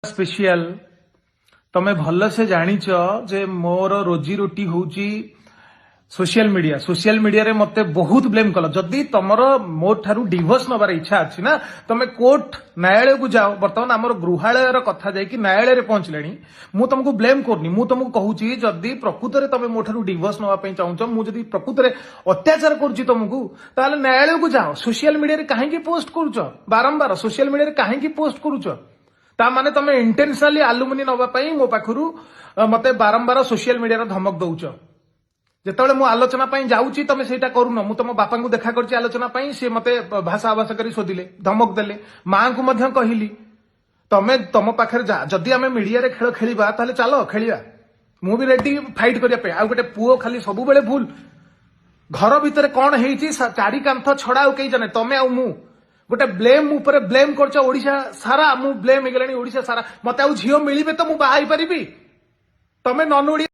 special तमे भल से जानिच जे मोर रोजी रोटी होची सोशल मीडिया रे मते बहुत ब्लेम कल जदि तमर मोर ठारू डिवोर्स नबार इच्छा अच्छी ना तमे कोर्ट न्यायालय को जाओ बर्तमान आमर गृहालय कथा जाकि न्यायालय पहुंचले मु तुमको ब्लेम करनी मु तुमको कहूची जदि प्रकृत में तमे मोर ठारू डिवोर्स नवा पई चाहूच मु जदि प्रकृत में अत्याचार करूची तुमको ताले न्यायालय को जाओ सोशल मीडिया रे काहे की पोस्ट करूच बारंबार सोशल मीडिया रे काहे की पोस्ट करूच ता माने तमे इंटेंशनली आलुमिनी नवा पई मो पाखरु मते बारंबार सोशल मीडिया रे धमक दउच जेतेबेले मु आलोचना पई जाउची तमे सेटा करूनो मु तम बापा को देखा करची आलोचना पई से मते भाषा आवास करी शोधिले धमक देले मां को मध्य कहिली तमे तम पाखर जा जदि आमे मीडिया रे खेल खेलिबा ताले चलो खेलिबा मु भी रेडी फाइट करिया पे आ गोटे पुओ खाली सब बेले भूल घर भितर कोन हेची चारि कांथ छडा कई जने तमे आ मु गोटे ब्लेम ऊपर ब्लेम करछ ओडिशा सारा मु ब्लेम हेगलानी ओडिशा सारा मते आ झियो मिलिबे तो मु बाहाई परिबी तमे नन ओडिया